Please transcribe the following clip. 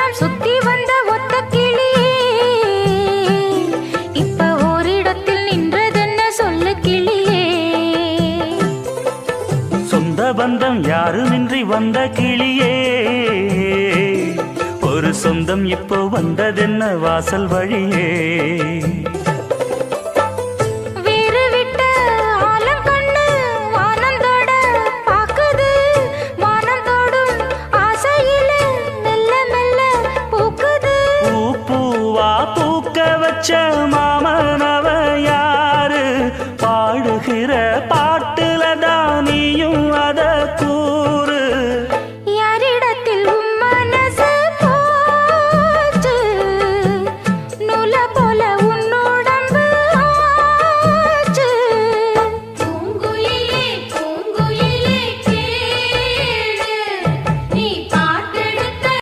ஊரெல்லாம் சுத்தி வந்த ஒத்த கிளியே இப்ப ஓரிடத்தில் நின்றதென்ன சொல்லு கிளியே. சொந்த பந்தம் யாருமின்றி வந்த கிளியே ஒரு சொந்தம் இப்போ வந்ததென்ன வாசல் வழியே. பூக்க வச்ச